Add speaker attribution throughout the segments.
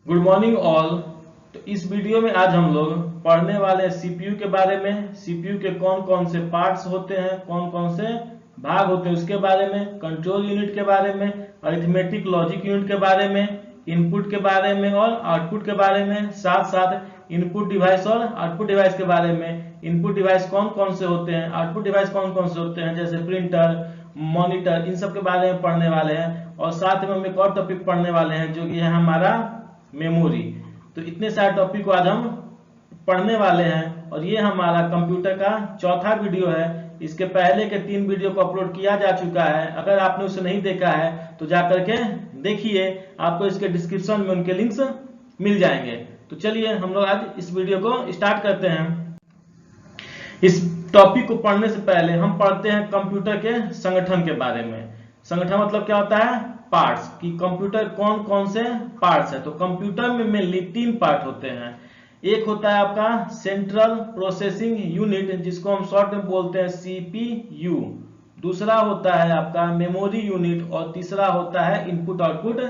Speaker 1: Good morning all. तो इस video में आज हम लोग पढ़ने वाले हैं सीपीयू के बारे में। सीपीयू के कौन कौन से पार्ट्स होते हैं, कौन कौन से भाग होते हैं उसके बारे में, कंट्रोल यूनिट के बारे में, अरिथमेटिक लॉजिक यूनिट के बारे में, इनपुट के बारे में और आउटपुट के बारे में, साथ साथ इनपुट डिवाइस और आउटपुट डिवाइस के बारे में। इनपुट डिवाइस कौन कौन से होते हैं, आउटपुट डिवाइस कौन कौन से होते हैं, जैसे प्रिंटर, मॉनिटर, इन सब के बारे में पढ़ने वाले हैं। और साथ में हम एक और टॉपिक पढ़ने वाले हैं जो कि है हमारा मेमोरी। तो इतने सारे टॉपिक को आज हम पढ़ने वाले हैं और ये हमारा कंप्यूटर का चौथा वीडियो है। इसके पहले के 3 वीडियो को अपलोड किया जा चुका है। अगर आपने उसे नहीं देखा है तो जा करके देखिए, आपको इसके डिस्क्रिप्शन में उनके लिंक्स मिल जाएंगे। तो चलिए हम लोग आज इस वीडियो को स्टार्ट करते हैं। इस टॉपिक को पढ़ने से पहले हम पढ़ते हैं कंप्यूटर के संगठन के बारे में। संगठन मतलब क्या होता है, पार्ट्स, कि कंप्यूटर कौन कौन से पार्ट्स है। तो कंप्यूटर में मेनली 3 पार्ट होते हैं। एक होता है आपका सेंट्रल प्रोसेसिंग यूनिट, जिसको हम शॉर्ट में बोलते हैं सीपीयू। दूसरा होता है आपका मेमोरी यूनिट और तीसरा होता है इनपुट आउटपुट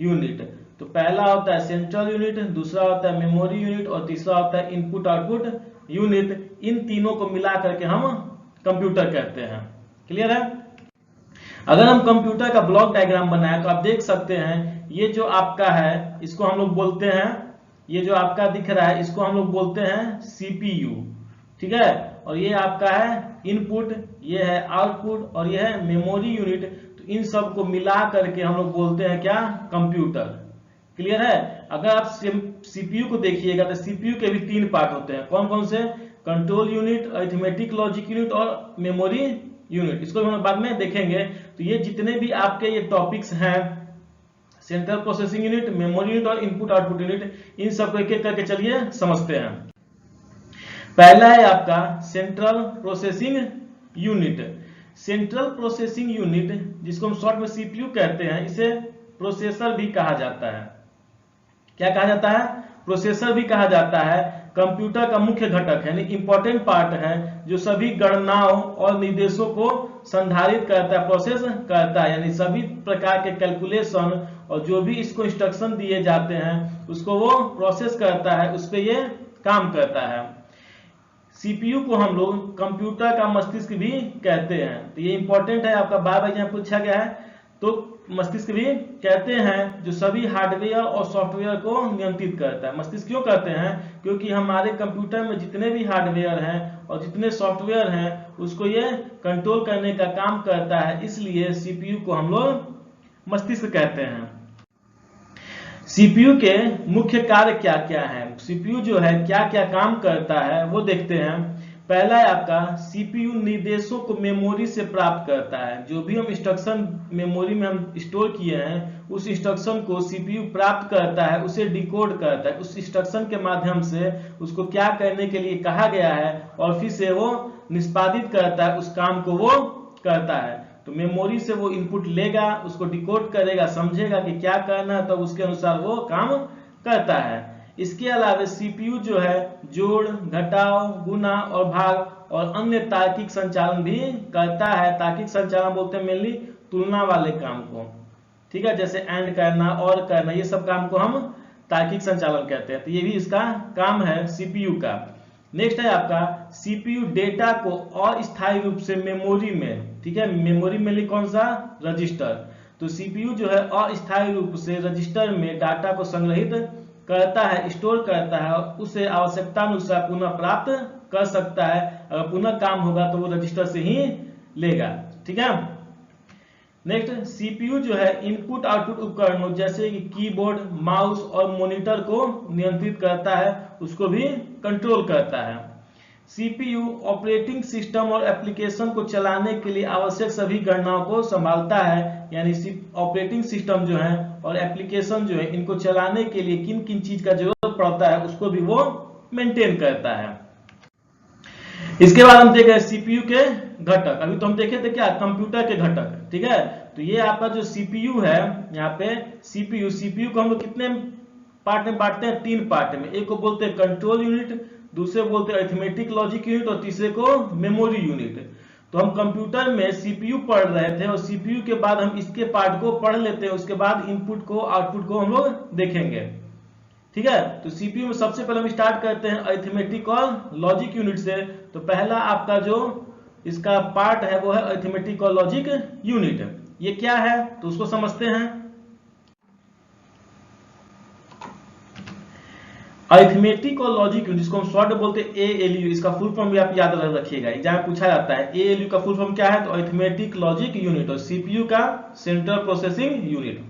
Speaker 1: यूनिट। तो पहला होता है सेंट्रल यूनिट, दूसरा होता है मेमोरी यूनिट और तीसरा होता है इनपुट आउटपुट यूनिट। इन तीनों को मिला करके हम कंप्यूटर कहते हैं। क्लियर है। अगर हम कंप्यूटर का ब्लॉक डायग्राम बनाए तो आप देख सकते हैं, ये जो आपका है इसको हम लोग बोलते हैं, ये जो आपका दिख रहा है इसको हम लोग बोलते हैं सीपीयू। ठीक है। और ये आपका है इनपुट, ये है आउटपुट और ये है मेमोरी यूनिट। तो इन सब को मिला करके हम लोग बोलते हैं क्या, कंप्यूटर। क्लियर है। अगर आप सीपीयू को देखिएगा तो सीपीयू के भी 3 पार्ट होते हैं। कौन कौन से, control unit, arithmetic logic unit और मेमोरी यूनिट। इसको हम बाद में देखेंगे। तो ये जितने भी आपके ये टॉपिक्स हैं, central processing unit, memory unit और इनपुट आउटपुट यूनिट, इन सबको एक एक करके चलिए समझते हैं। पहला है आपका central processing unit. Central processing unit, जिसको हम शॉर्ट में सीपीयू कहते हैं, इसे प्रोसेसर भी कहा जाता है। क्या कहा जाता है, प्रोसेसर भी कहा जाता है। कंप्यूटर का मुख्य घटक है, यानी इंपॉर्टेंट पार्ट है, जो सभी गणनाओं और निर्देशों को संधारित करता है, प्रोसेस करता है। यानी सभी प्रकार के कैलकुलेशन और जो भी इसको इंस्ट्रक्शन दिए जाते हैं उसको वो प्रोसेस करता है, उस पर ये काम करता है। सीपीयू को हम लोग कंप्यूटर का मस्तिष्क भी कहते हैं। तो ये इंपॉर्टेंट है, आपका बार बार यहाँ पूछा गया है। तो मस्तिष्क भी कहते हैं, जो सभी हार्डवेयर और सॉफ्टवेयर को नियंत्रित करता है। मस्तिष्क क्यों कहते हैं, क्योंकि हमारे कंप्यूटर में जितने भी हार्डवेयर हैं और जितने सॉफ्टवेयर हैं उसको ये कंट्रोल करने का काम करता है, इसलिए सीपीयू को हम लोग मस्तिष्क कहते हैं। सीपीयू के मुख्य कार्य क्या क्या है, सीपीयू जो है क्या क्या काम करता है वो देखते हैं। पहला है आपका सीपीयू निर्देशों को मेमोरी से प्राप्त करता है। जो भी हम इंस्ट्रक्शन मेमोरी में हम स्टोर किए हैं उस इंस्ट्रक्शन को सीपीयू प्राप्त करता है, उसे डिकोड करता है, उस इंस्ट्रक्शन के माध्यम से उसको क्या करने के लिए कहा गया है और फिर से वो निष्पादित करता है, उस काम को वो करता है। तो मेमोरी से वो इनपुट लेगा, उसको डिकोड करेगा, समझेगा कि क्या करना है, तो उसके अनुसार वो काम करता है। इसके अलावा सीपीयू जो है जोड़, घटाव, गुना और भाग और अन्य तार्किक संचालन भी करता है। तार्किक संचालन बोलते हैं मेनली तुलना वाले काम को। ठीक है, जैसे एंड करना और करना, ये सब काम को हम तार्किक संचालन कहते हैं। तो ये भी इसका काम है सीपीयू का। नेक्स्ट है आपका सीपीयू डेटा को अस्थायी रूप से मेमोरी में, ठीक है, मेमोरी में कौन सा, रजिस्टर। तो सीपीयू जो है अस्थायी रूप से रजिस्टर में डाटा को संग्रहित करता है, स्टोर करता है और उसे आवश्यकता अनुसार पुनः प्राप्त कर सकता है। अगर पुनः काम होगा तो वो रजिस्टर से ही लेगा। ठीक है। नेक्स्ट, सीपीयू जो है इनपुट आउटपुट उपकरणों जैसे कि कीबोर्ड, माउस और मॉनिटर को नियंत्रित करता है, उसको भी कंट्रोल करता है। सीपीयू ऑपरेटिंग सिस्टम और एप्लीकेशन को चलाने के लिए आवश्यक सभी गणनाओं को संभालता है। यानी ऑपरेटिंग सिस्टम जो है और एप्लीकेशन जो है, इनको चलाने के लिए किन किन चीज का जरूरत पड़ता है उसको भी वो मेंटेन करता है। इसके बाद हम देख रहे हैं सीपीयू के घटक। अभी तो हम देखे थे क्या, कंप्यूटर के घटक। ठीक है। तो ये आपका जो सीपीयू है, यहाँ पे सीपीयू को हम लोग कितने पार्ट में बांटते हैं, 3 पार्ट में। एक को बोलते हैं कंट्रोल यूनिट, दूसरे बोलते हैं अरिथमेटिक लॉजिक यूनिट और तीसरे को मेमोरी यूनिट। तो हम कंप्यूटर में सीपीयू पढ़ रहे थे और सीपीयू के बाद हम इसके पार्ट को पढ़ लेते हैं, उसके बाद इनपुट को आउटपुट को हम लोग देखेंगे। ठीक है। तो सीपीयू में सबसे पहले हम स्टार्ट करते हैं अरिथमेटिक और लॉजिक यूनिट से। तो पहला आपका जो इसका पार्ट है वो है अरिथमेटिक और लॉजिक यूनिट। ये क्या है तो उसको समझते हैं। अरिथमेटिक और लॉजिक यूनिट, जिसको हम शॉर्ट बोलते हैं एएलयू, इसका फुल फॉर्म भी आप याद रखिएगा, एग्जाम में पूछा जाता है। एएलयू का फुल फॉर्म क्या है तो अरिथमेटिक लॉजिक यूनिट, और सीपीयू का सेंट्रल प्रोसेसिंग यूनिट।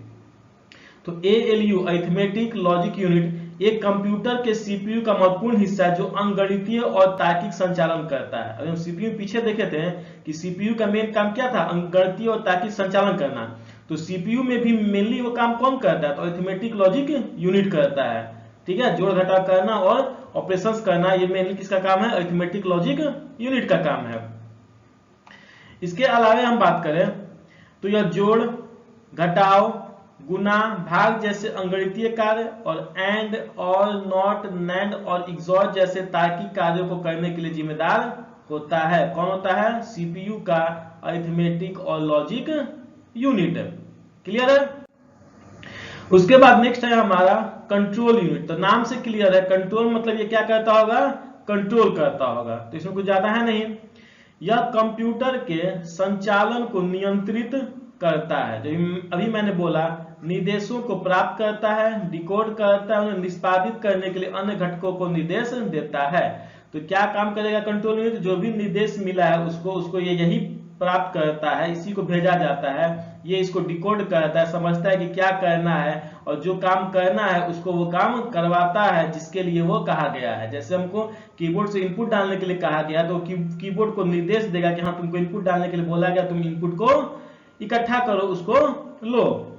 Speaker 1: तो एएलयू अरिथमेटिक लॉजिक यूनिट एक कंप्यूटर के सीपीयू का महत्वपूर्ण हिस्सा है जो अंकगणितीय और तार्किक संचालन करता है। अगर हम सीपीयू पीछे देखे थे कि सीपीयू का मेन काम क्या था, अंकगणितीय और तार्किक संचालन करना, तो सीपीयू में भी मेनली वो काम कौन करता है तो अरिथमेटिक लॉजिक यूनिट करता है। ठीक है, जोड़ घटाव करना और ऑपरेशंस करना, ये मेनली किसका काम है, अरिथमेटिक लॉजिक यूनिट का काम है। इसके अलावा हम बात करें तो यह जोड़, घटाव, गुना, भाग जैसे अंकगणितीय कार्य और एंड और नॉट, नैंड और एक्सॉर जैसे तार्किक कार्यों को करने के लिए जिम्मेदार होता है। कौन होता है, सीपीयू का अरिथमेटिक और लॉजिक यूनिट। क्लियर है। उसके बाद नेक्स्ट है हमारा कंट्रोल यूनिट। तो नाम से क्लियर है, कंट्रोल मतलब ये क्या करता होगा, कंट्रोल करता होगा, तो इसमें कुछ ज्यादा है नहीं। यह कंप्यूटर के संचालन को नियंत्रित करता है। जो अभी मैंने बोला, निर्देशों को प्राप्त करता है, डिकोड करता है, उन्हें निष्पादित करने के लिए अन्य घटकों को निर्देश देता है। तो क्या काम करेगा कंट्रोल यूनिट, जो भी निर्देश मिला है उसको ये यही प्राप्त करता है, इसी को भेजा जाता है, ये इसको डिकोड करता है, समझता है कि क्या करना है, और जो काम करना है उसको वो काम करवाता है जिसके लिए वो कहा गया है। जैसे हमको कीबोर्ड से इनपुट डालने के लिए कहा गया तो कीबोर्ड को निर्देश देगा कि हाँ तुमको इनपुट डालने के लिए बोला गया, तुम इनपुट को इकट्ठा करो, उसको लो।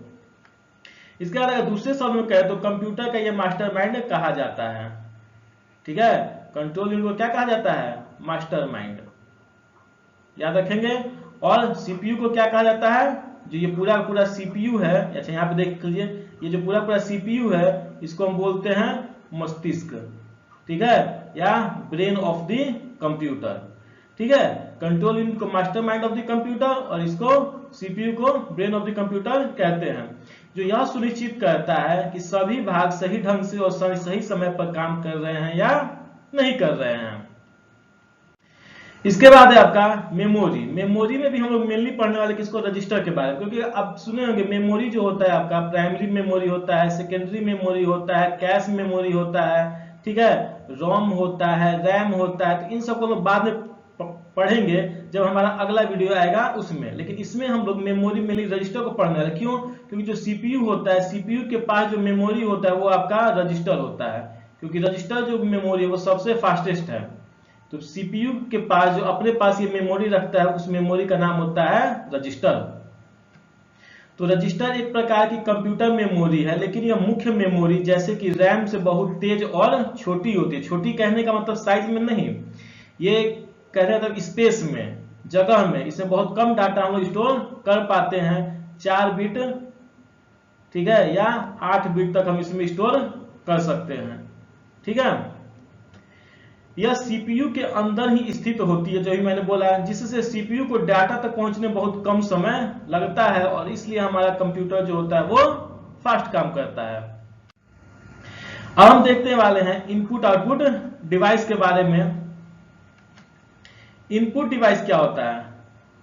Speaker 1: इसके अलावा दूसरे शब्द में कहे तो कंप्यूटर का ये मास्टरमाइंड कहा जाता है। ठीक है, कंट्रोल यूनिट को क्या कहा जाता है, मास्टरमाइंड, याद रखेंगे। और सीपीयू को क्या कहा जाता है, जो ये पूरा सीपीयू है, अच्छा यहाँ पे देख लीजिए, ये जो पूरा सीपीयू है इसको हम बोलते हैं मस्तिष्क। ठीक है, या ब्रेन ऑफ द कंप्यूटर। ठीक है, कंट्रोल यूनिट को मास्टरमाइंड ऑफ द कंप्यूटर और इसको सीपीयू को ब्रेन ऑफ द कंप्यूटर कहते हैं, जो यह सुनिश्चित करता है कि सभी भाग सही ढंग से और सही समय पर काम कर रहे हैं या नहीं कर रहे हैं। इसके बाद है आपका मेमोरी। मेमोरी में भी हम लोग मेनली पढ़ने वाले किसको, रजिस्टर के बारे में, क्योंकि अब सुने होंगे मेमोरी जो होता है आपका प्राइमरी मेमोरी होता है, सेकेंडरी मेमोरी होता है, कैश मेमोरी होता है, ठीक है, रोम होता है, रैम होता है। तो इन सबको लोग बाद में पढ़ेंगे जब हमारा अगला वीडियो आएगा उसमें, लेकिन इसमें हम लोग मेमोरी मेनली रजिस्टर को पढ़ने वाले। क्यों, क्योंकि जो सीपीयू होता है, सीपीयू के पास जो मेमोरी होता है वो आपका रजिस्टर होता है, क्योंकि रजिस्टर जो मेमोरी है वो सबसे फास्टेस्ट है। तो सीपीयू के पास जो अपने पास ये मेमोरी रखता है उस मेमोरी का नाम होता है रजिस्टर। तो रजिस्टर एक प्रकार की कंप्यूटर मेमोरी है, लेकिन यह मुख्य मेमोरी जैसे कि रैम से बहुत तेज और छोटी होती है। छोटी कहने का मतलब साइज में नहीं, ये कहने का मतलब स्पेस में, जगह में, इसमें बहुत कम डाटा हम लोग स्टोर कर पाते हैं। 4 बिट, ठीक है, या 8 बिट तक हम इसमें स्टोर कर सकते हैं। ठीक है, यह सीपीयू के अंदर ही स्थित होती है, जो भी मैंने बोला, जिससे सीपीयू को डाटा तक पहुंचने में बहुत कम समय लगता है, और इसलिए हमारा कंप्यूटर जो होता है वो फास्ट काम करता है। अब हम देखने वाले हैं इनपुट आउटपुट डिवाइस के बारे में। इनपुट डिवाइस क्या होता है,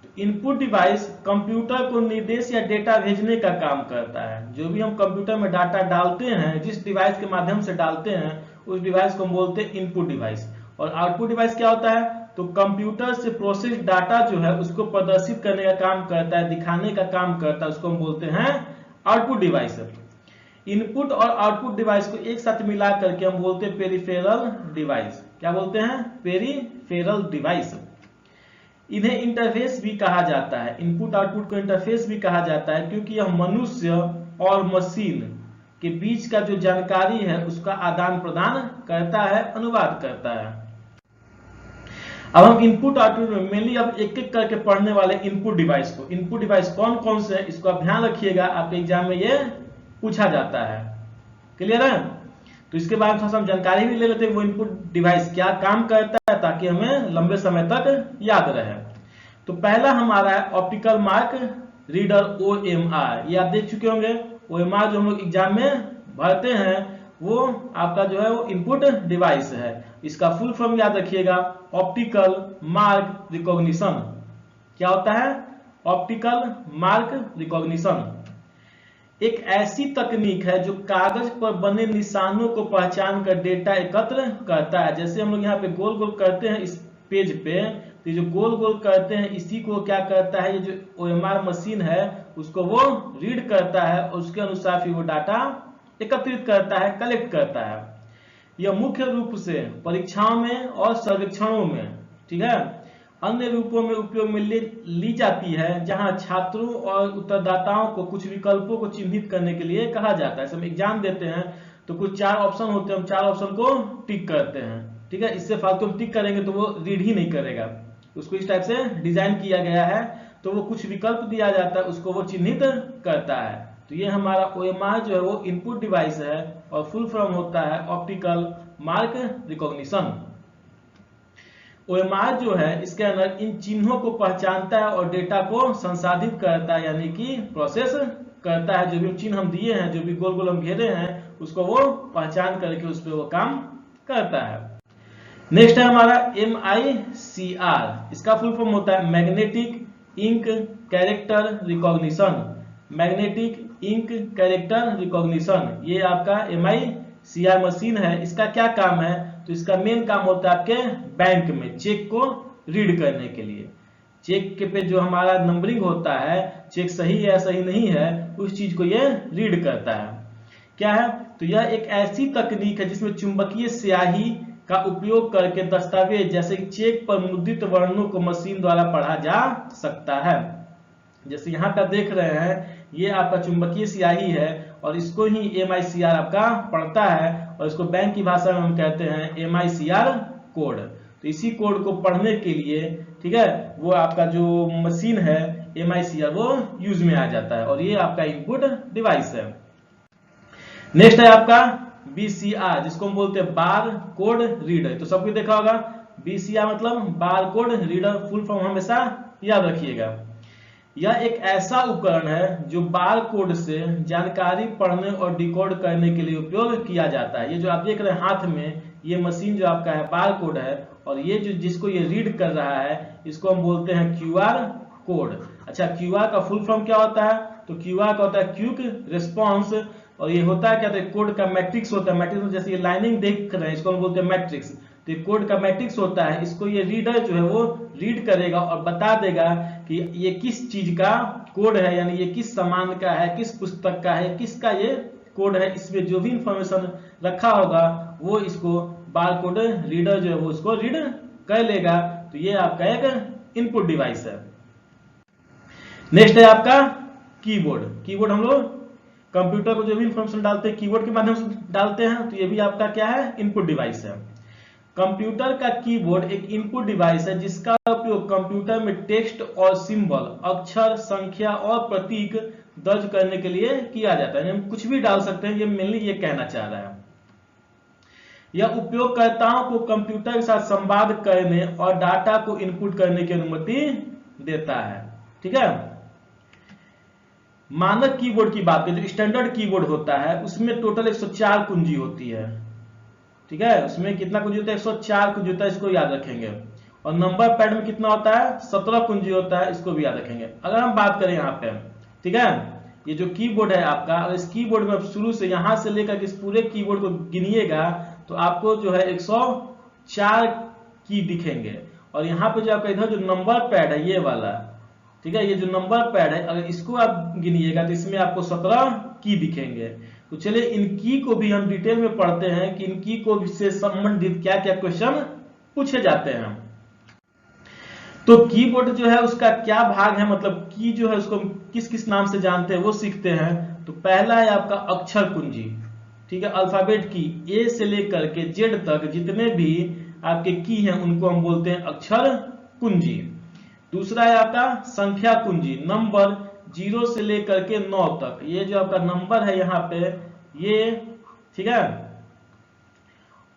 Speaker 1: तो इनपुट डिवाइस कंप्यूटर को निर्देश या डेटा भेजने का काम करता है। जो भी हम कंप्यूटर में डाटा डालते हैं, जिस डिवाइस के माध्यम से डालते हैं उस डिवाइस को हम बोलते हैं इनपुट डिवाइस। और आउटपुट डिवाइस क्या होता है, तो कंप्यूटर से प्रोसेस डाटा जो है उसको प्रदर्शित करने का काम करता है, दिखाने का काम करता है, उसको हम बोलते हैं आउटपुट डिवाइस। इनपुट और आउटपुट डिवाइस को एक साथ मिला करके हम बोलते हैं पेरिफेरल डिवाइस। क्या बोलते हैं, पेरिफेरल डिवाइस। इन्हें इंटरफेस भी कहा जाता है, इनपुट आउटपुट को इंटरफेस भी कहा जाता है, क्योंकि यह मनुष्य और मशीन के बीच का जो जानकारी है उसका आदान प्रदान करता है, अनुवाद करता है। अब हम इनपुट आउटपुट में मेनली अब एक एक करके पढ़ने वाले इनपुट डिवाइस को। इनपुट डिवाइस कौन कौन से हैं इसको आप ध्यान रखिएगा, आपके एग्जाम में ये पूछा जाता है। क्लियर है, तो इसके बाद थोड़ा सा हम जानकारी भी ले लेते हैं वो इनपुट डिवाइस क्या काम करता है, ताकि हमें लंबे समय तक याद रहे। तो पहला हमारा है ऑप्टिकल मार्क रीडर, OMR। ये आप देख चुके होंगे, OMR जो हम लोग एग्जाम में भरते हैं वो आपका जो है वो इनपुट डिवाइस है। इसका फुल फॉर्म याद रखिएगा, ऑप्टिकल मार्क रिकॉग्निशन। क्या होता है? ऑप्टिकल मार्क रिकॉग्निशन एक ऐसी तकनीक है जो कागज पर बने निशानों को पहचान कर डेटा एकत्र करता है। जैसे हम लोग यहाँ पे गोल गोल करते हैं इस पेज पे, तो जो गोल गोल करते हैं इसी को क्या करता है, ये जो OMR मशीन है उसको वो रीड करता है और उसके अनुसार फिर वो डाटा एकत्रित करता है, कलेक्ट करता है। यह मुख्य रूप से परीक्षाओं में और सर्वेक्षणों में, ठीक है, अन्य रूपों में उपयोग में ली जाती है, जहां छात्रों और उत्तरदाताओं को कुछ विकल्पों को चिन्हित करने के लिए कहा जाता है। हम एग्जाम देते हैं तो कुछ 4 ऑप्शन होते हैं, हम 4 ऑप्शन को टिक करते हैं, ठीक है। इससे फालतू हम टिक करेंगे तो वो रीड ही नहीं करेगा। उसको इस टाइप से डिजाइन किया गया है, तो वो कुछ विकल्प दिया जाता है, उसको वो चिन्हित करता है। तो ये हमारा OMR जो है वो इनपुट डिवाइस है और फुल फॉर्म होता है ऑप्टिकल मार्क रिकॉग्निशन। OMR जो है इसके अंदर इन चिन्हों को पहचानता है और डेटा को संसाधित करता है, यानी कि प्रोसेस करता है। जो भी चिन्ह हम दिए हैं, जो भी गोल गोल हम घेरे हैं, उसको वो पहचान करके उस पर वो काम करता है। नेक्स्ट है हमारा MICR। इसका फुल फॉर्म होता है magnetic ink character recognition. Magnetic ink character recognition ये आपका MICR मशीन है। इसका क्या काम है? तो इसका मेन काम होता है आपके बैंक में चेक को रीड करने के लिए। चेक के पे जो हमारा नंबरिंग होता है, चेक सही है सही नहीं है, उस चीज को ये रीड करता है। क्या है? तो यह एक ऐसी तकनीक है जिसमें चुंबकीय स्याही का उपयोग करके दस्तावेज जैसे कि चेक पर मुद्रित वर्णों को मशीन द्वारा पढ़ा जा सकता है। जैसे यहाँ पर देख रहे हैं, ये आपका चुंबकीय स्याही है और इसको ही MICR आपका पढ़ता है और इसको बैंक की भाषा में हम कहते हैं MICR कोड। तो इसी कोड को पढ़ने के लिए, ठीक है, वो आपका जो मशीन है MICR वो यूज में आ जाता है और ये आपका इनपुट डिवाइस है। नेक्स्ट है आपका BCR, जिसको हम बोलते हैं बार कोड रीडर। तो सबको देखा होगा BCR मतलब bar code reader. Full form हमेशा याद रखिएगा। यह एक ऐसा उपकरण है जो बार कोड से जानकारी पढ़ने और डिकोड करने के लिए उपयोग किया जाता है। ये जो आप देख रहे हैं हाथ में, ये मशीन जो आपका है बार कोड है, और ये जो जिसको ये रीड कर रहा है इसको हम बोलते हैं QR कोड। अच्छा, QR का फुल फॉर्म क्या होता है? तो QR का होता है क्विक रिस्पॉन्स, और ये होता है क्या? तो कोड का मैट्रिक्स होता है। मैट्रिक्स जैसे ये लाइनिंग देख रहे हैं, इसको हम बोलते हैं मैट्रिक्स। तो कोड का मैट्रिक्स होता है, इसको ये रीडर जो है वो रीड करेगा और बता देगा कि ये किस चीज का कोड है, यानी ये किस सामान का है, किस पुस्तक का है, किसका ये कोड है। इसमें जो भी इंफॉर्मेशन रखा होगा वो इसको बार कोड रीडर जो है वो उसको रीड कर लेगा। तो ये आपका एक इनपुट डिवाइस है। नेक्स्ट है आपका कीबोर्ड। कीबोर्ड हम लोग कंप्यूटर को जो भी इंफॉर्मेशन डालते हैं कीबोर्ड के माध्यम से डालते हैं, तो ये भी आपका क्या है? इनपुट डिवाइस है। कंप्यूटर का कीबोर्ड एक इनपुट डिवाइस है जिसका उपयोग कंप्यूटर में टेक्स्ट और सिंबल, अक्षर, संख्या और प्रतीक दर्ज करने के लिए किया जाता है। हम कुछ भी डाल सकते हैं, ये मेनली ये कहना चाह रहा है। यह उपयोगकर्ताओं को कंप्यूटर के साथ संवाद करने और डाटा को इनपुट करने की अनुमति देता है, ठीक है। मानक कीबोर्ड की बात करें, जो स्टैंडर्ड कीबोर्ड होता है उसमें टोटल 104 कुंजी होती है, ठीक है। उसमें कितना कुंजी होता है? 104 कुंजी होता है, इसको याद रखेंगे। और नंबर पैड में कितना होता है? 17 कुंजी होता है, इसको भी याद रखेंगे। अगर हम बात करें यहाँ पे, ठीक है, ये जो कीबोर्ड है आपका, अगर इस कीबोर्ड में शुरू से यहां से लेकर इस पूरे कीबोर्ड को गिनिएगा तो आपको जो है 104 की दिखेंगे। और यहाँ पे जो आपका इधर जो नंबर पैड है ये वाला, ठीक है, ये जो नंबर पैड है अगर इसको आप गिनिएगा तो इसमें आपको 17 की दिखेंगे। तो चलिए इन की को भी हम डिटेल में पढ़ते हैं कि इन की को से संबंधित क्या क्या क्वेश्चन पूछे जाते हैं। तो कीबोर्ड जो है उसका क्या भाग है, मतलब की जो है उसको किस किस नाम से जानते हैं वो सीखते हैं। तो पहला है आपका अक्षर कुंजी, ठीक है, अल्फाबेट की ए से लेकर के जेड तक जितने भी आपके की हैं उनको हम बोलते हैं अक्षर कुंजी। दूसरा है आपका संख्या कुंजी, नंबर 0 से लेकर के 9 तक, ये जो आपका नंबर है यहाँ पे ये, ठीक है।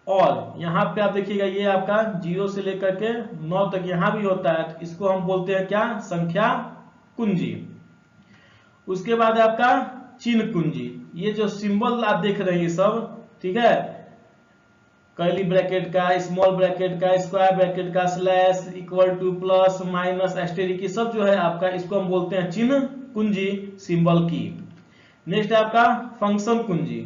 Speaker 1: और यहाँ पे आप देखिएगा ये आपका 0 से लेकर के 9 तक यहाँ भी होता है, तो इसको हम बोलते हैं क्या? संख्या कुंजी। उसके बाद आपका चिन्ह कुंजी, ये जो सिंबल आप देख रहे हैं ये सब, ठीक है, कर्ली ब्रैकेट का, स्मॉल ब्रैकेट का, स्क्वायर ब्रैकेट का, slash, equal to, plus, minus, asterisk, सब जो है आपका इसको हम बोलते हैं चिन्ह कुंजी, सिंबल की। नेक्स्ट है आपका फंक्शन कुंजी।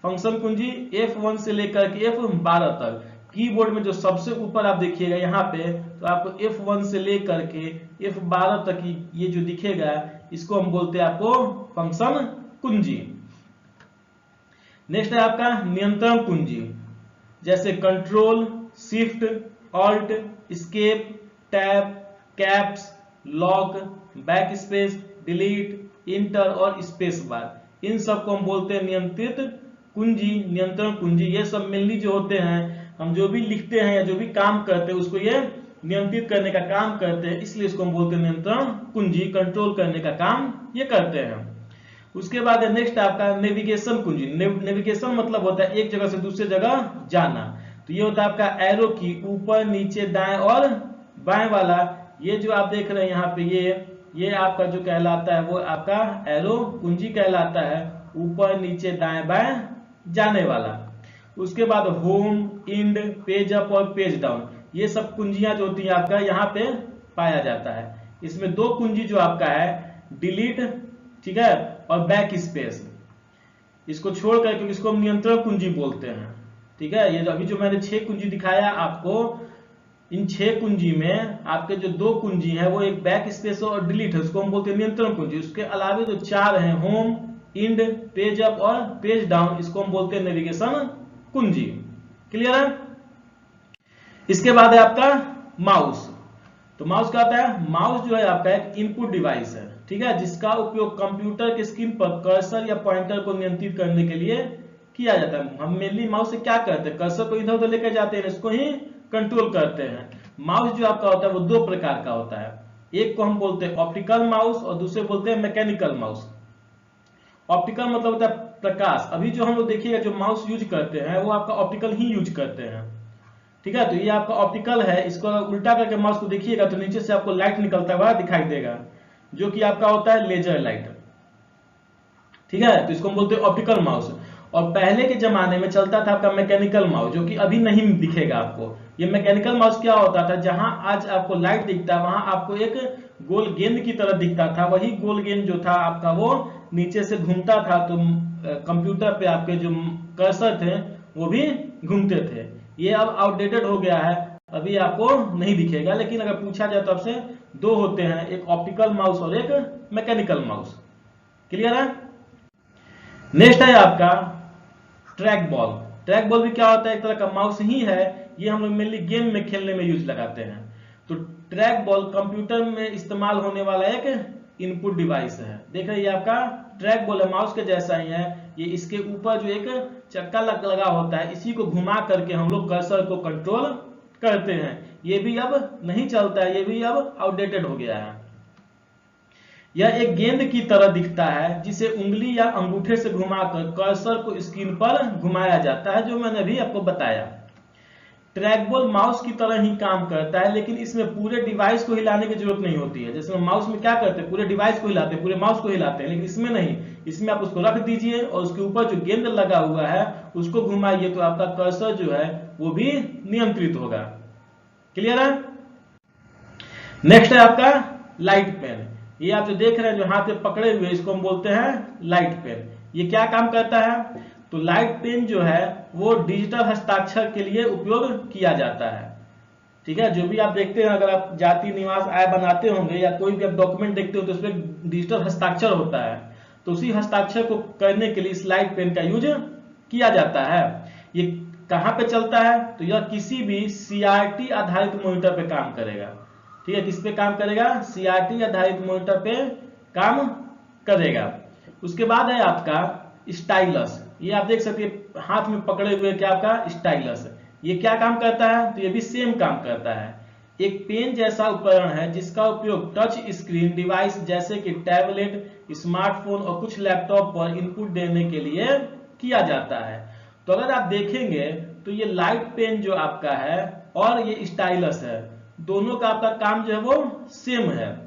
Speaker 1: फंक्शन कुंजी F1 से लेकर के F12 तक, कीबोर्ड में जो सबसे ऊपर आप देखिएगा यहाँ पे, तो आपको F1 से लेकर के F12 तक ये जो दिखेगा इसको हम बोलते हैं आपको फंक्शन कुंजी। नेक्स्ट है आपका नियंत्रण कुंजी, जैसे control, shift, alt, escape, tab, caps, lock, back space, delete, inter और स्पेस बार, इन सब को हम बोलते हैं नियंत्रित कुंजी, नियंत्रण कुंजी। ये सब मेनली जो होते हैं, हम जो भी लिखते हैं या जो भी काम करते हैं उसको ये नियंत्रित करने का काम करते हैं, इसलिए इसको हम बोलते हैं नियंत्रण कुंजी, कंट्रोल करने का काम ये करते हैं। उसके बाद नेक्स्ट आपका नेविगेशन कुंजी। नेविगेशन मतलब होता है एक जगह से दूसरे जगह जाना। तो ये होता है आपका एरो की ऊपर, नीचे, दाएं और बाएं वाला। ये जो आप देख रहे हैं यहाँ पे, ये आपका जो कहलाता है वो आपका एरो कुंजी कहलाता है, ऊपर, नीचे, दाएं बाएं जाने वाला। उसके बाद होम, इंड, पेज अप और पेज डाउन, ये सब कुंजियां जो होती है आपका यहाँ पे पाया जाता है। इसमें दो कुंजी जो आपका है डिलीट, ठीक है, और बैक स्पेस, इसको छोड़कर क्योंकि इसको हम नियंत्रण कुंजी बोलते हैं। ठीक है, ये अभी जो मैंने 6 कुंजी दिखाया आपको, इन 6 कुंजी में आपके जो 2 कुंजी है वो एक बैक स्पेस और डिलीट है, उसको हम बोलते हैं नियंत्रण कुंजी। उसके अलावा जो 4 हैं होम, इंड, पेज अप और पेज डाउन, इसको हम बोलते हैं नेविगेशन कुंजी। क्लियर है? इसके बाद है आपका माउस। तो माउस क्या होता है? माउस जो है आपका एक इनपुट डिवाइस है, ठीक है, जिसका उपयोग कंप्यूटर के स्क्रीन पर कर्सर या पॉइंटर को नियंत्रित करने के लिए किया जाता है। हम मेनली माउस से क्या करते हैं? कर्सर को इधर उधर लेकर जाते हैं, इसको ही कंट्रोल करते हैं। माउस जो आपका होता है वो 2 प्रकार का होता है, एक को हम बोलते हैं ऑप्टिकल माउस और दूसरे बोलते हैं मैकेनिकल माउस। ऑप्टिकल मतलब होता है प्रकाश। अभी जो हम लोग देखिएगा जो माउस यूज करते हैं वो आपका ऑप्टिकल ही यूज करते हैं, ठीक है। तो ये आपका ऑप्टिकल है, इसको उल्टा करके माउस को देखिएगा तो नीचे से आपको लाइट निकलता हुआ दिखाई देगा, जो कि आपका होता है लेजर लाइट, ठीक है। तो इसको हम बोलते हैं ऑप्टिकल माउस। और पहले के जमाने में चलता था आपका मैकेनिकल माउस, जो कि अभी नहीं दिखेगा आपको। ये मैकेनिकल माउस क्या होता था? जहां आज आपको लाइट दिखता है वहां आपको एक गोल गेंद की तरह दिखता था। वही गोल गेंद जो था आपका वो नीचे से घूमता था, तो कंप्यूटर पे आपके जो कर्सर थे वो भी घूमते थे। ये अब आउटडेटेड हो गया है, अभी आपको नहीं दिखेगा। लेकिन अगर पूछा जाए तो आपसे 2 होते हैं, एक ऑप्टिकल माउस और एक मैकेनिकल माउस। क्लियर है? नेक्स्ट है आपका ट्रैक बॉल। ट्रैक बॉल भी क्या होता है? एक तरह का माउस ही है, ये हम लोग मेनली गेम में खेलने में यूज लगाते हैं। तो ट्रैक बॉल कंप्यूटर में इस्तेमाल होने वाला एक इनपुट डिवाइस है। देख रहे हैं आपका ट्रैक बॉल है, माउस के जैसा ही है। ये इसके ऊपर जो एक चक्का लगा होता है, इसी को घुमा करके हम लोग कर्सर को कंट्रोल करते हैं। ये भी अब नहीं चलता है, ये भी अब आउटडेटेड हो गया है। यह एक गेंद की तरह दिखता है जिसे उंगली या अंगूठे से घुमाकर कर्सर को स्क्रीन पर घुमाया जाता है, जो मैंने अभी आपको बताया। ट्रैक बॉल माउस की तरह ही काम करता है, लेकिन इसमें पूरे डिवाइस को हिलाने की जरूरत नहीं होती है। जैसे माउस में क्या करते हैं? पूरे डिवाइस को हिलाते हैं, पूरे माउस को हिलाते हैं, लेकिन इसमें नहीं। इसमें आप उसको रख दीजिए और उसके ऊपर जो गेंद लगा हुआ है उसको घुमाइए, तो आपका कर्सर जो है वो भी नियंत्रित होगा। क्लियर है? नेक्स्ट है आपका लाइट पेन। ये आप जो देख रहे हैं जो हाथ में पकड़े हुए, इसको हम बोलते हैं लाइट पेन। ये क्या काम करता है? तो लाइट पेन जो है वो डिजिटल हस्ताक्षर के लिए उपयोग किया जाता है, ठीक है। जो भी आप देखते हैं, अगर आप जाति निवास आय बनाते होंगे या कोई भी आप डॉक्यूमेंट देखते हो तो उसमें डिजिटल हस्ताक्षर होता है, तो उसी हस्ताक्षर को करने के लिए इस लाइट पेन का यूज किया जाता है। ये कहाँ पे चलता है? तो यह किसी भी CRT आधारित मॉनिटर पे काम करेगा, ठीक है। किस पे काम करेगा? CRT आधारित मॉनिटर पे काम करेगा। उसके बाद है आपका स्टाइलस। ये आप देख सकते हैं हाथ में पकड़े हुए, क्या आपका स्टाइलस। ये क्या काम करता है? तो ये भी सेम काम करता है। एक पेन जैसा उपकरण है जिसका उपयोग टच स्क्रीन डिवाइस जैसे कि टैबलेट, स्मार्टफोन और कुछ लैपटॉप पर इनपुट देने के लिए किया जाता है। तो अगर आप देखेंगे तो ये लाइट पेन जो आपका है और ये स्टाइलस है, दोनों का आपका काम जो है वो सेम है।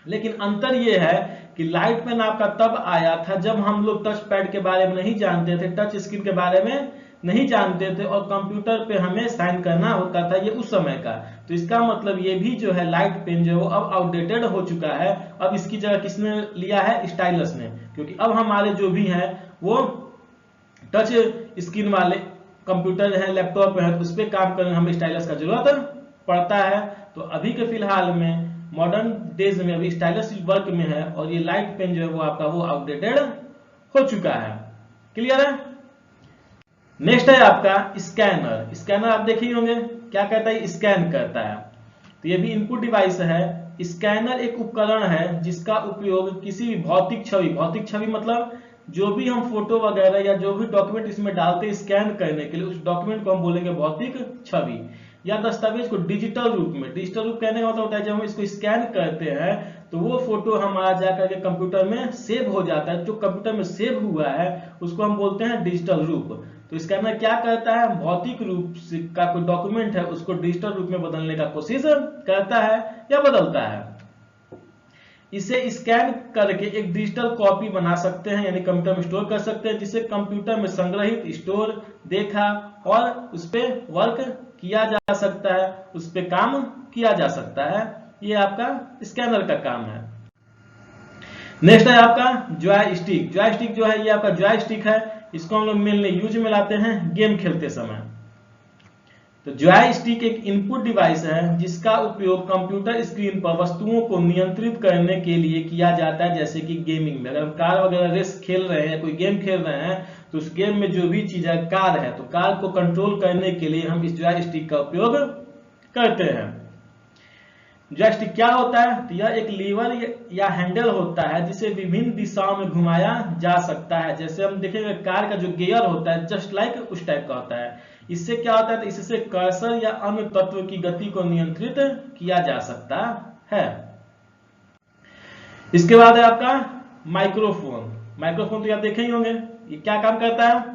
Speaker 1: लेकिन अंतर ये है कि लाइट पेन आपका तब आया था जब हम लोग टच पैड के बारे में नहीं जानते थे, टच स्क्रीन के बारे में नहीं जानते थे और कंप्यूटर पे हमें साइन करना होता था, ये उस समय का। तो इसका मतलब ये भी जो है लाइट पेन जो है वो अब आउटडेटेड हो चुका है। अब इसकी जगह किसने लिया है? स्टाइलस ने, क्योंकि अब हमारे जो भी हैं वो टच स्क्रीन वाले कंप्यूटर है, लैपटॉप है, उस पर काम करने हमें स्टाइलस का जरूरत पड़ता है। तो अभी के फिलहाल में मॉडर्न डेज में अभी स्टाइलस वर्क में है और ये लाइट पेन जो है वो आपका वो आउटडेटेड हो चुका है। क्लियर है? नेक्स्ट है आपका स्कैनर। स्कैनर आप देखे ही होंगे, क्या कहता है? स्कैन करता है। तो ये भी इनपुट डिवाइस है। स्कैनर एक उपकरण है जिसका उपयोग किसी भी भौतिक छवि मतलब जो भी हम फोटो वगैरह या जो भी डॉक्यूमेंट इसमें डालते हैं स्कैन करने के लिए, उस डॉक्यूमेंट को हम बोलेंगे भौतिक छवि, या दस्तावेज को डिजिटल रूप में। डिजिटल रूप कहने का मतलब होता है जब हम इसको स्कैन करते हैं तो वो फोटो हमारा जाकर के कंप्यूटर में सेव हो जाता है। जो कंप्यूटर में सेव हुआ है उसको हम बोलते हैं डिजिटल रूप। तो स्कैनर क्या करता है? भौतिक रूप का कोई डॉक्यूमेंट है उसको डिजिटल रूप में बदलने का कोशिश करता है या बदलता है। इसे स्कैन करके एक डिजिटल कॉपी बना सकते हैं, यानी कंप्यूटर में स्टोर कर सकते हैं, जिसे कंप्यूटर में संग्रहित, स्टोर, देखा और उस पर वर्क किया जा सकता है, उस पर काम किया जा सकता है। ये आपका स्कैनर का काम है। नेक्स्ट है आपका जॉयस्टिक। जॉयस्टिक जो है ये आपका जॉयस्टिक है, इसको हम लोग मेनली यूज में लाते हैं गेम खेलते समय। तो जॉयस्टिक एक इनपुट डिवाइस है जिसका उपयोग कंप्यूटर स्क्रीन पर वस्तुओं को नियंत्रित करने के लिए किया जाता है, जैसे कि गेमिंग में। अगर हम कार वगैरह रेस खेल रहे हैं, कोई गेम खेल रहे हैं, तो उस गेम में जो भी चीज है कार है, तो कार को कंट्रोल करने के लिए हम इस जॉयस्टिक का उपयोग करते हैं। जॉयस्टिक क्या होता है? तो यह एक लीवर या हैंडल होता है जिसे विभिन्न दिशाओं में घुमाया जा सकता है। जैसे हम देखेंगे कार का जो गियर होता है जस्ट लाइक उस टाइप का होता है। इससे क्या होता है? तो इससे कर्सर या अन्य तत्व की गति को नियंत्रित किया जा सकता है। इसके बाद है आपका माइक्रोफोन। माइक्रोफोन तो आप देखे ही होंगे, ये क्या काम करता है?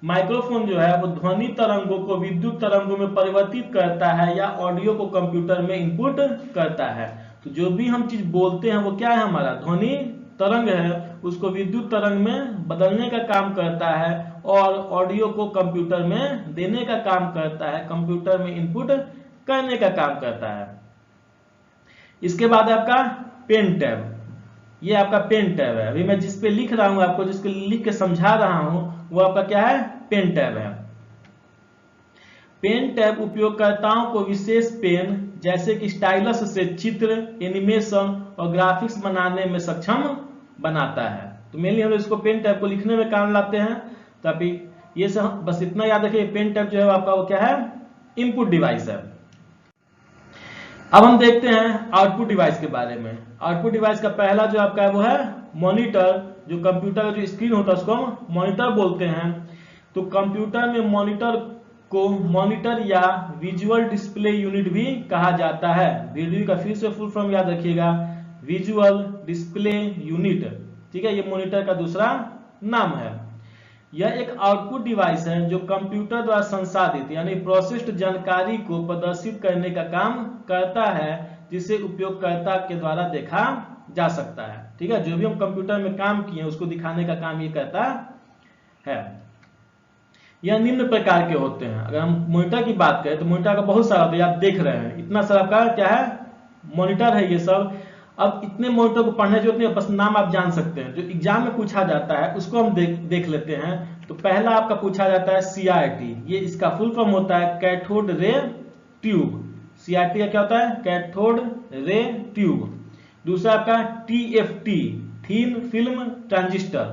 Speaker 1: माइक्रोफोन जो है वो ध्वनि तरंगों को विद्युत तरंगों में परिवर्तित करता है या ऑडियो को कंप्यूटर में इनपुट करता है। तो जो भी हम चीज बोलते हैं वो क्या है? हमारा ध्वनि तरंग है, उसको विद्युत तरंग में बदलने का काम करता है और ऑडियो को कंप्यूटर में देने का काम करता है, कंप्यूटर में इनपुट करने का काम करता है। इसके बाद आपका पेन टैब। ये आपका पेन टैब है। अभी मैं जिस पे लिख रहा हूं आपको, जिसको लिख के समझा रहा हूं, वो आपका क्या है? पेन टैब है। पेन टैब उपयोगकर्ताओं को विशेष पेन जैसे कि स्टाइलस से चित्र, एनिमेशन और ग्राफिक्स बनाने में सक्षम बनाता है। तो मेनली हम इसको पेन टैब को लिखने में काम लाते हैं। तो अभी ये सब बस इतना याद रखिए, पेन टैब जो है आपका वो क्या है? इनपुट डिवाइस है। अब हम देखते हैं आउटपुट डिवाइस के बारे में। आउटपुट डिवाइस का पहला जो आपका है वो है मॉनिटर। जो कंप्यूटर का जो स्क्रीन होता है उसको हम मॉनिटर बोलते हैं। तो कंप्यूटर में मॉनिटर को मॉनिटर या विजुअल डिस्प्ले यूनिट भी कहा जाता है। वीडियो का फिर से फुल फॉर्म याद रखिएगा, विजुअल डिस्प्ले यूनिट। ठीक है, ये मॉनिटर का दूसरा नाम है। यह एक आउटपुट डिवाइस है जो कंप्यूटर द्वारा संसाधित यानी प्रोसेस्ड जानकारी को प्रदर्शित करने का काम करता है, जिसे उपयोगकर्ता के द्वारा देखा जा सकता है। ठीक है, जो भी हम कंप्यूटर में काम किए उसको दिखाने का काम ये करता है। यह निम्न प्रकार के होते हैं। अगर हम मॉनिटर की बात करें तो मॉनिटर का बहुत सारा होता है, आप देख रहे हैं इतना सारा का क्या है? मॉनिटर है ये सब। अब इतने मॉनिटर को पढ़ने की जरूरत नहीं है, बस नाम आप जान सकते हैं। जो एग्जाम में पूछा जाता है उसको हम देख लेते हैं। तो पहला आपका पूछा जाता है CRT। ये इसका फुल फॉर्म होता है कैथोड रे ट्यूब। CRT का क्या होता है? Cathode ray tube. दूसरा आपका TFT, thin film transistor.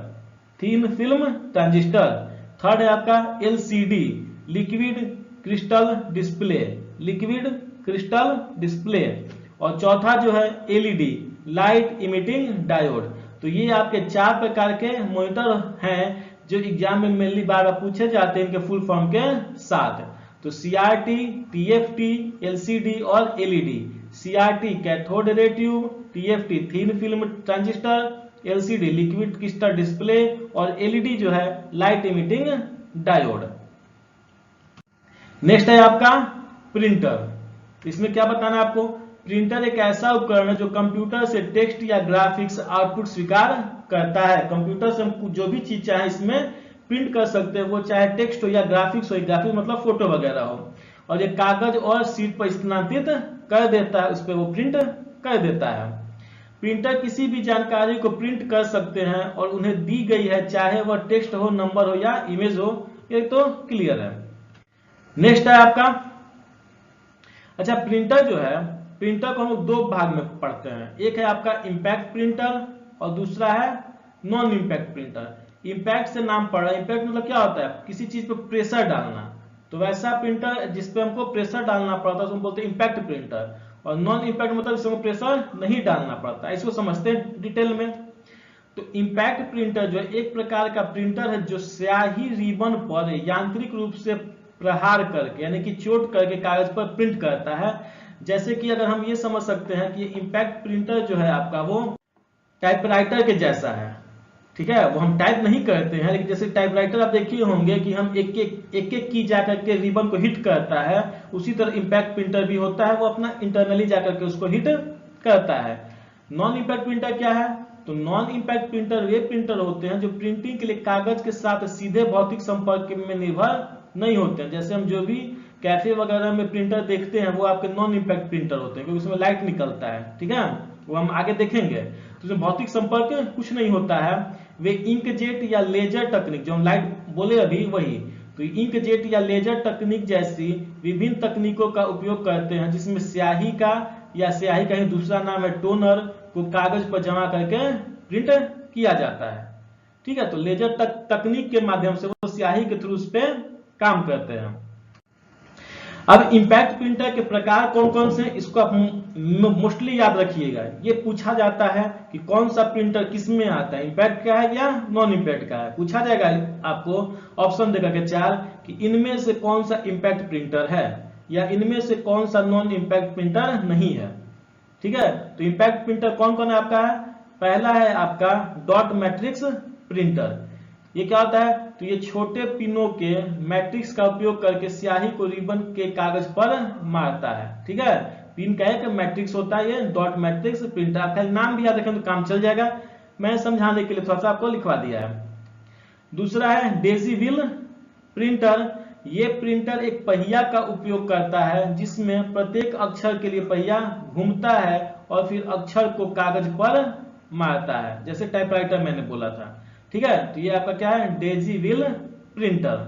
Speaker 1: Thin film transistor. Third है आपका LCD, liquid crystal display. Liquid crystal display. और चौथा जो है LED, लाइट इमिटिंग डायोड। तो ये आपके 4 प्रकार के मॉनिटर हैं जो एग्जाम में मेनली बार पूछे जाते हैं इनके फुल फॉर्म के साथ। तो CRT, TFT, LCD और LED। CRT cathode ray tube, TFT thin film transistor, LCD liquid crystal display और LED जो है लाइट इमिटिंग डायोड। नेक्स्ट है आपका प्रिंटर। इसमें क्या बताना है आपको? प्रिंटर एक ऐसा उपकरण है जो कंप्यूटर से टेक्स्ट या ग्राफिक्स आउटपुट स्वीकार करता है। कंप्यूटर से हम जो भी चीज चाहे इसमें प्रिंट कर सकते हैं वो चाहे टेक्स्ट हो या ग्राफिक्स हो, ग्राफिक्स मतलब फोटो वगैरह हो, और ये कागज और शीट पर स्थानांतरित कर देता है, उस पर वो प्रिंट कर देता है। प्रिंटर किसी भी जानकारी को प्रिंट कर सकते हैं और उन्हें दी गई है, चाहे वह टेक्स्ट हो, नंबर हो या इमेज हो, ये तो क्लियर है। नेक्स्ट है आपका, अच्छा प्रिंटर जो है, प्रिंटर को हम लोग दो भाग में पढ़ते हैं, एक है आपका इम्पैक्ट प्रिंटर और दूसरा है नॉन इम्पैक्ट प्रिंटर। इम्पैक्ट से नाम पड़ रहा है, इम्पैक्ट मतलब क्या होता है, किसी चीज पे प्रेशर डालना, तो वैसा प्रिंटर जिसपे हमको प्रेशर डालना पड़ता है उसको बोलते हैं इम्पैक्ट प्रिंटर, और नॉन इम्पैक्ट मतलब इसमें प्रेशर नहीं डालना पड़ता। इसको समझते हैं डिटेल में। तो इम्पैक्ट प्रिंटर जो है एक प्रकार का प्रिंटर है जो स्याही रिबन पर यांत्रिक रूप से प्रहार करके यानी कि चोट करके कागज पर प्रिंट करता है। जैसे कि अगर हम ये समझ सकते हैं कि इम्पैक्ट प्रिंटर जो है आपका वो टाइपराइटर के जैसा है, ठीक है, वो हम टाइप नहीं करते हैं, लेकिन जैसे टाइपराइटर आप देखिए होंगे कि हम एक एक की जाकर के रिबन को हिट करता है, उसी तरह इम्पैक्ट प्रिंटर भी होता है, वो अपना इंटरनली जाकर के उसको हिट करता है। नॉन इम्पैक्ट प्रिंटर क्या है, तो नॉन इम्पैक्ट प्रिंटर वे प्रिंटर होते हैं जो प्रिंटिंग के लिए कागज के साथ सीधे भौतिक संपर्क में निर्भर नहीं होते हैं। जैसे हम जो भी कैफे वगैरह में प्रिंटर देखते हैं वो आपके नॉन इम्पैक्ट प्रिंटर होते हैं, क्योंकि उसमें लाइट निकलता है, ठीक है, वो हम आगे देखेंगे। तो उसमें भौतिक संपर्क कुछ नहीं होता है। वे इंकजेट या लेजर तकनीक, जो हम लाइट बोले अभी वही, तो इंकजेट या लेजर तकनीक जैसी विभिन्न तकनीकों का उपयोग करते हैं, जिसमें स्याही का या स्याही का ही दूसरा नाम है टोनर को कागज पर जमा करके प्रिंट किया जाता है, ठीक है। तो लेजर तकनीक के माध्यम से वो स्याही के थ्रू उस पर काम करते हैं। अब इम्पैक्ट प्रिंटर के प्रकार कौन कौन से, इसको आप मोस्टली याद रखिएगा। ये पूछा जाता है कि कौन सा प्रिंटर किस में आता है, इम्पैक्ट का है या नॉन इम्पैक्ट का है, पूछा जाएगा आपको ऑप्शन देकर के 4 कि इनमें से कौन सा इम्पैक्ट प्रिंटर है या इनमें से कौन सा नॉन इम्पैक्ट प्रिंटर नहीं है, ठीक है। तो इम्पैक्ट प्रिंटर कौन कौन है आपका है, पहला है आपका डॉट मैट्रिक्स प्रिंटर। ये क्या होता है, तो ये छोटे पिनों के मैट्रिक्स का उपयोग करके स्याही को रिबन के कागज पर मारता है, ठीक है। पिन का एक मैट्रिक्स होता है ये डॉट मैट्रिक्स प्रिंटर। आपका नाम भी याद रखें तो काम चल जाएगा, मैं समझाने के लिए थोड़ा सा आपको लिखवा दिया है। दूसरा है डेजी व्हील प्रिंटर। ये प्रिंटर एक पहिया का उपयोग करता है जिसमें प्रत्येक अक्षर के लिए पहिया घूमता है और फिर अक्षर को कागज पर मारता है, जैसे टाइपराइटर मैंने बोला था, ठीक है। तो ये आपका क्या है, डेजी व्हील प्रिंटर।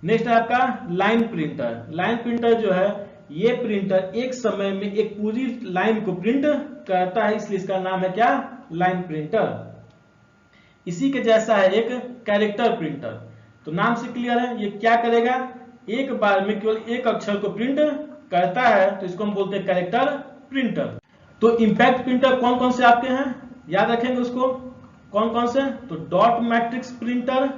Speaker 1: नेक्स्ट है आपका लाइन प्रिंटर। लाइन प्रिंटर जो है ये प्रिंटर एक समय में एक पूरी लाइन को प्रिंट करता है, इसलिए इसका नाम है क्या, लाइन प्रिंटर। इसी के जैसा है एक कैरेक्टर प्रिंटर। तो नाम से क्लियर है, ये क्या करेगा, एक बार में केवल एक अक्षर को प्रिंट करता है, तो इसको हम बोलते हैं कैरेक्टर प्रिंटर। तो इम्पैक्ट प्रिंटर कौन कौन से आपके हैं, याद रखेंगे उसको, कौन कौन से, तो dot matrix printer,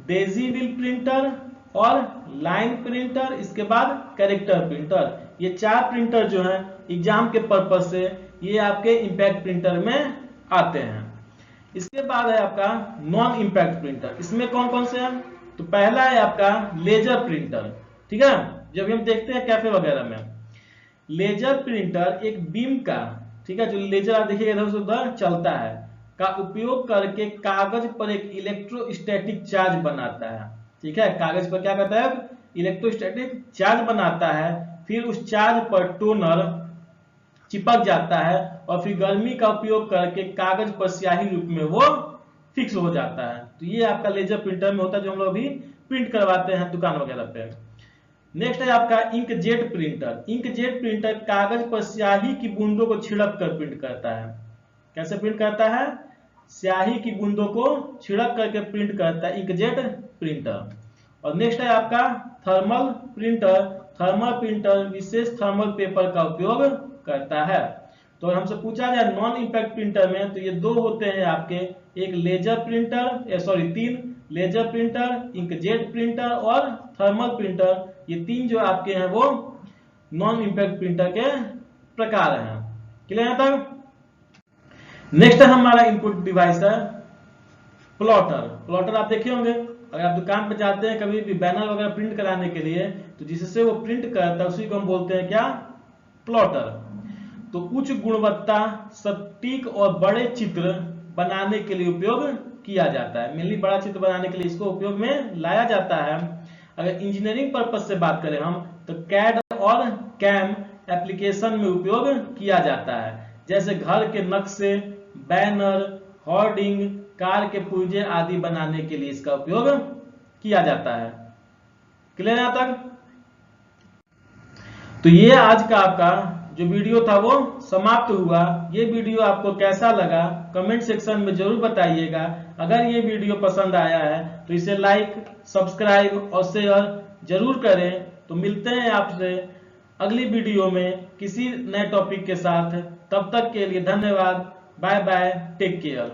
Speaker 1: Daisy wheel printer और लाइन प्रिंटर, इसके बाद कैरेक्टर प्रिंटर। ये 4 प्रिंटर जो हैं एग्जाम के पर्पज से ये आपके इम्पैक्ट प्रिंटर में आते हैं। इसके बाद है आपका नॉन इम्पैक्ट प्रिंटर। इसमें कौन कौन से हैं, तो पहला है आपका लेजर प्रिंटर, ठीक है। जब हम देखते हैं कैफे वगैरह में लेजर प्रिंटर एक बीम का, ठीक है, जो लेजर आप देखिए इधर से उधर चलता है, का उपयोग करके कागज पर एक इलेक्ट्रोस्टैटिक चार्ज बनाता है, ठीक है। कागज पर क्या करता है, इलेक्ट्रोस्टैटिक चार्ज बनाता है, फिर उस चार्ज पर टोनर चिपक जाता है और फिर गर्मी का उपयोग करके कागज पर स्याही रूप में वो फिक्स हो जाता है। तो ये आपका लेजर प्रिंटर में होता है, जो हम लोग अभी प्रिंट करवाते हैं दुकान वगैरह पे। नेक्स्ट है आपका इंकजेट प्रिंटर। इंकजेट प्रिंटर कागज पर स्याही की बूंदों को छिड़क कर प्रिंट करता है। कैसे प्रिंट करता है, स्याही की बूंदों को छिड़क करके प्रिंट करता है इंकजेट प्रिंटर। और नेक्स्ट है आपका थर्मल प्रिंटर। थर्मल प्रिंटर विशेष थर्मल पेपर का उपयोग करता है। तो हमसे पूछा जाए नॉन इम्पैक्ट प्रिंटर में, तो ये 2 होते हैं आपके, एक laser printer, sorry 3 laser printer, inkjet printer और थर्मल प्रिंटर। ये 3 जो आपके हैं वो नॉन इम्पैक्ट प्रिंटर के प्रकार हैं। क्लियर है तक। नेक्स्ट हमारा इनपुट डिवाइस है प्लॉटर। प्लॉटर आप देखे होंगे, अगर आप दुकान पे जाते हैं कभी भी बैनर वगैरह प्रिंट कराने के लिए, तो जिससे वो प्रिंट करता है उसी को हम बोलते हैं क्या, प्लॉटर। तो उच्च गुणवत्ता, सटीक और बड़े चित्र बनाने के लिए उपयोग किया जाता है। मेनली बड़ा चित्र बनाने के लिए इसको उपयोग में लाया जाता है। अगर इंजीनियरिंग पर्पज से बात करें हम तो कैड और कैम एप्लीकेशन में उपयोग किया जाता है, जैसे घर के नक्शे, बैनर, होर्डिंग, कार के पुर्जे आदि बनाने के लिए इसका उपयोग किया जाता है। क्लियर है यहाँ तक? तो ये आज का आपका जो वीडियो था वो समाप्त हुआ। ये वीडियो आपको कैसा लगा कमेंट सेक्शन में जरूर बताइएगा। अगर ये वीडियो पसंद आया है तो इसे लाइक, सब्सक्राइब और शेयर जरूर करें। तो मिलते हैं आपसे अगली वीडियो में किसी नए टॉपिक के साथ। तब तक के लिए धन्यवाद। Bye bye, take care.